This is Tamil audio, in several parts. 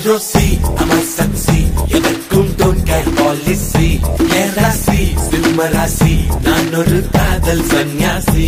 Rosie, I'm a sexy. எதற்கும் don't care policy. ஏராசி சிம்மராசி நான் ஒரு காதல் சன்னியாசி.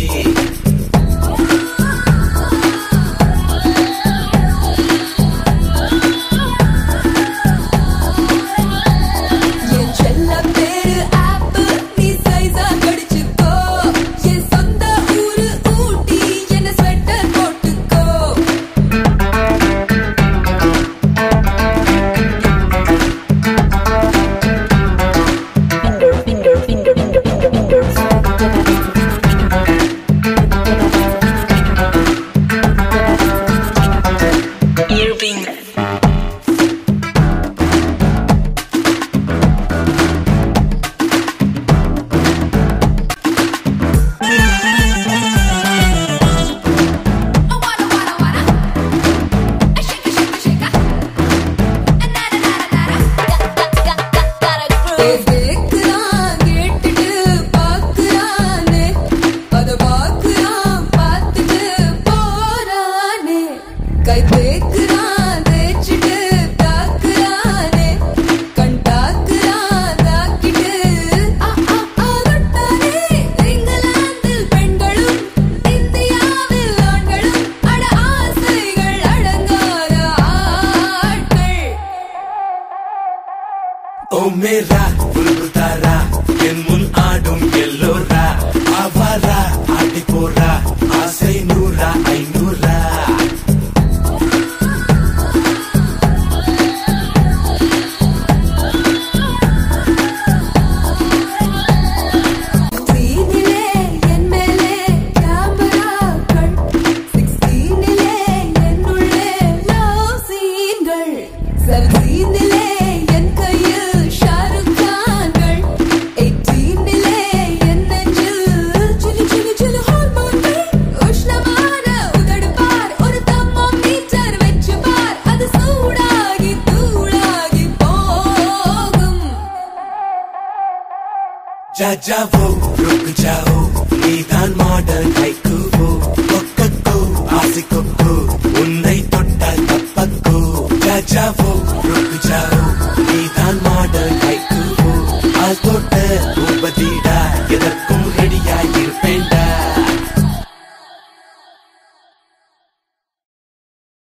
ஓ மேரா புல்புதாரா என் முன் ஆடும் எல்லோரா ஆவாரா ஆடி போரா ஆசை நூறா ஐநூறா जा जाओ रुक जाओ नीदान मॉडर्न हाइकू वो कोक्को आसिको उन्नई तोट्टा तप्पको जा जाओ